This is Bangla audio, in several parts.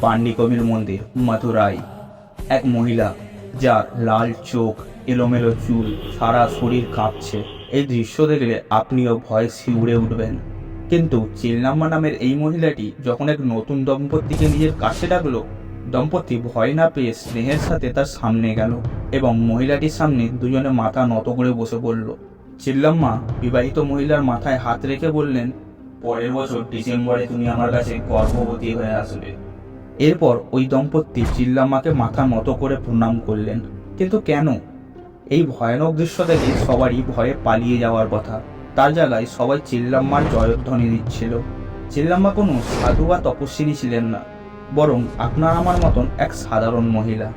পান্ডিকবির মন্দির, মাথুরাই। এক মহিলা, যার লাল চোখ, এলোমেলো চুল, সারা শরীর কাঁপছে। এই দৃশ্য দেখলে আপনিও ভয়ে শিউরে উঠবেন। কিন্তু চিল্লাম্মা নামের এই মহিলাটি যখন এক নতুন দম্পতিকে নিজের কাছে ডাকলো, দম্পতি ভয় না পেয়ে স্নেহের সাথে তার সামনে গেল এবং মহিলাটির সামনে দুজনে মাথা নত করে বসে পড়ল। চিল্লাম্মা বিবাহিত মহিলার মাথায় হাত রেখে বললেন, পরের বছর ডিসেম্বরে তুমি আমার কাছে গর্ভবতী হয়ে আসবে। এরপর ওই দম্পতি চিল্লাম্মাকে মাথা নত করে প্রণাম করলেন। কিন্তু কেন? এই ভয়ানক দৃশ্য দেখে সবারই ভয়ে পালিয়ে যাওয়ার কথা। তার জায়গায় সবাই চিল্লাম্মার জয়ধ্বনি দিচ্ছিল। চিল্লাম্মা কোনো সাধু বা তপস্বিনী ছিলেন না, বরং আপনার আমার মতন এক সাধারণ মহিলা।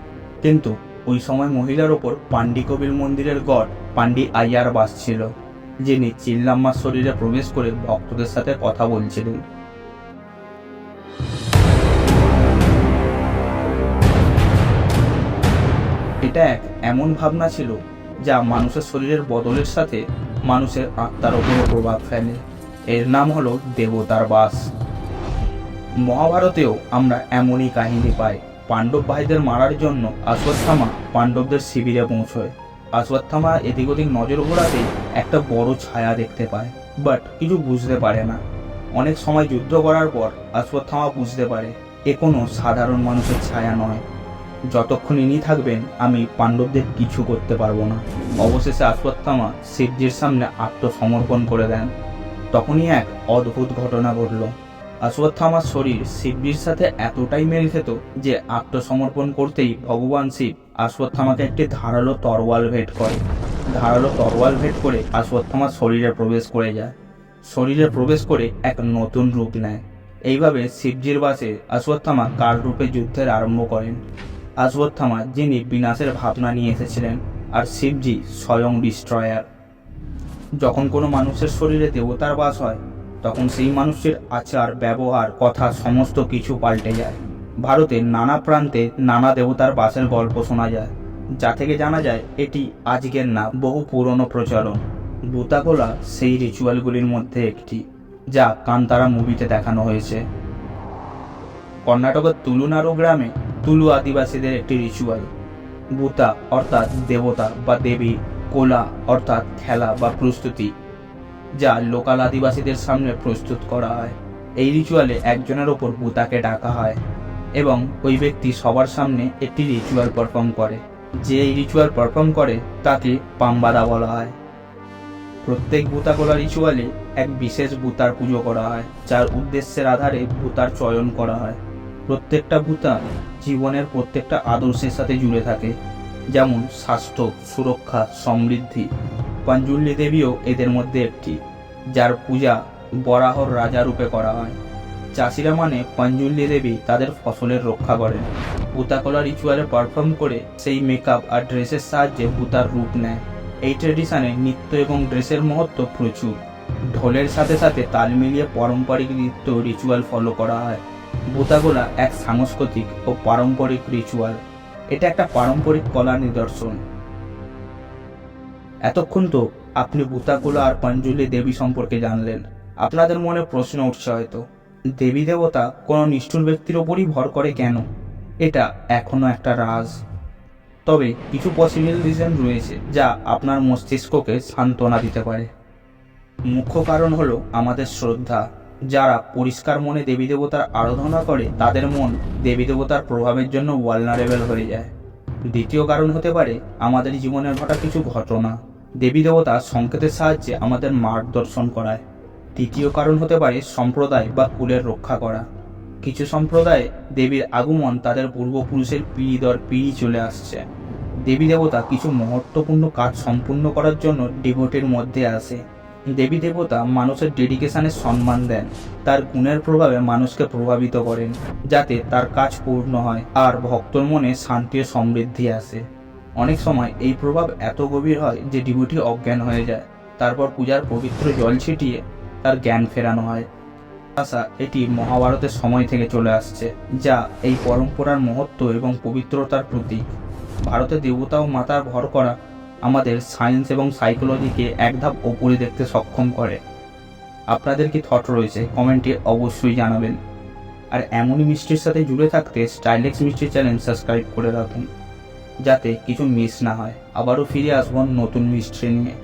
কিন্তু ওই সময় মহিলার ওপর পান্ডিকবির মন্দিরের গড় পান্ডি আইয়ার বাস ছিল, যিনি চিল্লাম্মার শরীরে প্রবেশ করে ভক্তদের সাথে কথা বলছিলেন। এটা এক এমন ভাবনা ছিল যা মানুষের শরীরের বদলের সাথে মানুষের আত্মার উপরে প্রভাব ফেলে। এর নাম হলো দেবতার বাস। মহাভারতেও আমরা এমনই কাহিনী পাই। পাণ্ডব ভাইদের মারার জন্য অশ্বত্থামা পাণ্ডবদের শিবিরে পৌঁছয়। অশ্বত্থামা এদিক ওদিক নজর ঘোরাতেই একটা বড় ছায়া দেখতে পায়, বাট কিছু বুঝতে পারে না। অনেক সময় যুদ্ধ করার পর অশ্বত্থামা বুঝতে পারে এ কোনো সাধারণ মানুষের ছায়া নয়। যতক্ষণ ইনি থাকবেন আমি পাণ্ডবদের কিছু করতে পারবো না। অবশেষে অশ্বত্থামা শিবজির সামনে আত্মসমর্পণ করে দেন। তখনই এক অদ্ভুত ঘটনা ঘটল। অশ্বত্থামার শরীর শিবজির সাথে এতটাই মেরে খেত যে আত্মসমর্পণ করতেই ভগবান শিব অশ্বত্থামাকে একটি ধারালো তরোয়াল ভেট করে। ধারালো তরোয়াল ভেট করে অশ্বত্থামার শরীরে প্রবেশ করে যায়। শরীরে প্রবেশ করে এক নতুন রূপ নেয়। এইভাবে শিবজির বাসে অশ্বত্থামা কাল রূপে যুদ্ধের আরম্ভ করেন। অশ্বত্থামা যিনি বিনাশের ভাবনা নিয়ে এসেছিলেন, আর শিবজি স্বয়ং ডিস্ট্রয়ার। যখন কোনো মানুষের শরীরে দেবতার বাস হয়, তখন সেই মানুষের আচার, ব্যবহার, কথা সমস্ত কিছু পাল্টে যায়। ভারতের নানা প্রান্তে নানা দেবতার বাসের গল্প শোনা যায়, যা থেকে জানা যায় এটি আজকের না, বহু পুরনো প্রচলন। ভূতাগোলা সেই রিচুয়ালগুলির মধ্যে একটি, যা কান্তারা মুভিতে দেখানো হয়েছে। কর্ণাটকের তুলুনাড়ু গ্রামে তুলু আদিবাসীদের একটি রিচুয়াল। ভূতা অর্থাৎ দেবতা বা দেবী, কোলা অর্থাৎ খেলা বা প্রস্তুতি, যা লোকাল আদিবাসীদের সামনে প্রস্তুত করা হয়। এই রিচুয়ালে একজনের ওপর ভূতাকে ডাকা হয় এবং ওই ব্যক্তি সবার সামনে একটি রিচুয়াল পারফর্ম করে। যে এই রিচুয়াল পারফর্ম করে তাকে পাম্বাদা বলা হয়। প্রত্যেক ভূতাগোলা রিচুয়ালে এক বিশেষ ভূতার পুজো করা হয়, যার উদ্দেশ্যের আধারে ভূতার চয়ন করা হয়। প্রত্যেকটা ভূতা জীবনের প্রত্যেকটা আদর্শের সাথে জুড়ে থাকে, যেমন স্বাস্থ্য, সুরক্ষা, সমৃদ্ধি। পাঞ্জুল্লি দেবীও এদের মধ্যে একটি, যার পূজা বরাহর রাজা রূপে করা হয়। চাষিরা মানে পাঞ্জুল্লি দেবী তাদের ফসলের রক্ষা করেন। ভূতাগোলা রিচুয়ালে পারফর্ম করে সেই মেকআপ আর ড্রেসের সাহায্যে ভূতার রূপ নেয়। এই ট্রেডিশনে নৃত্য এবং ড্রেসের মহত্ব প্রচুর। ঢোলের সাথে সাথে তাল মিলিয়ে পারম্পরিক নৃত্য রিচুয়াল ফলো করা হয়। ভূতাগোলা এক সাংস্কৃতিক ও পারম্পরিক রিচুয়াল। এটা একটা পারম্পরিক কলার নিদর্শন। এতক্ষণ তো আপনি ভূতাগোলা আর পাঞ্জুলি দেবী সম্পর্কে জানলেন। আপনাদের মনে প্রশ্ন উঠছে হয়তো, দেবী দেবতা কোনো নিষ্ঠুর ব্যক্তির ওপরই ভর করে কেন? এটা এখনো একটা রাজ। তবে কিছু পসিবল রিজন রয়েছে যা আপনার মস্তিষ্ককে সান্ত্বনা দিতে পারে। মুখ্য কারণ হলো আমাদের শ্রদ্ধা। যারা পরিষ্কার মনে দেবী দেবতার আরাধনা করে, তাদের মন দেবী দেবতার প্রভাবের জন্য ভালনারেবল হয়ে যায়। দ্বিতীয় কারণ হতে পারে আমাদের জীবনের ঘটা কিছু ঘটনা। দেবী দেবতা সংকেতের সাহায্যে আমাদের মার্গদর্শন করায়। তৃতীয় কারণ হতে পারে সম্প্রদায় বা কুলের রক্ষা করা। কিছু সম্প্রদায়ে দেবীর আগমন তাদের পূর্বপুরুষের পিঁড়ি দর পিঁড়ি চলে আসছে। দেবী দেবতা কিছু মহত্বপূর্ণ কাজ সম্পূর্ণ করার জন্য ডিভোটের মধ্যে আসে। দেবী দেবতা মানুষের ডেডিকেশনের সম্মান দেন। তার গুণের প্রভাবে মানুষকে প্রভাবিত করেন, যাতে তার কাজ পূর্ণ হয় আর ভক্তর মনে শান্তি ও সমৃদ্ধি আসে। অনেক সময় এই প্রভাব এত গভীর হয় যে ডিভোটি অজ্ঞান হয়ে যায়। তারপর পূজার পবিত্র জল ছিটিয়ে তার জ্ঞান ফেরানো হয়। এটি মহাভারতের সময় থেকে চলে আসছে, যা এই পরম্পরার মহত্ব এবং পবিত্রতার প্রতীক। ভারতে দেবতা ও মাতার ভর করা আমাদের সায়েন্স এবং সাইকোলজিকে এক ধাপ ওপরে দেখতে সক্ষম করে। আপনাদের কি থট রয়েছে কমেন্টে অবশ্যই জানাবেন। আর এমনই মিষ্টির সাথে জুড়ে থাকতে স্টাইলেক্স মিষ্টি চ্যানেল সাবস্ক্রাইব করে রাখুন, যাতে কিছু মিস না হয়। আবারও ফিরে আসবো নতুন মিষ্টি নিয়ে।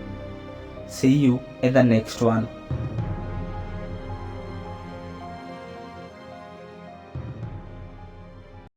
See you in the next one.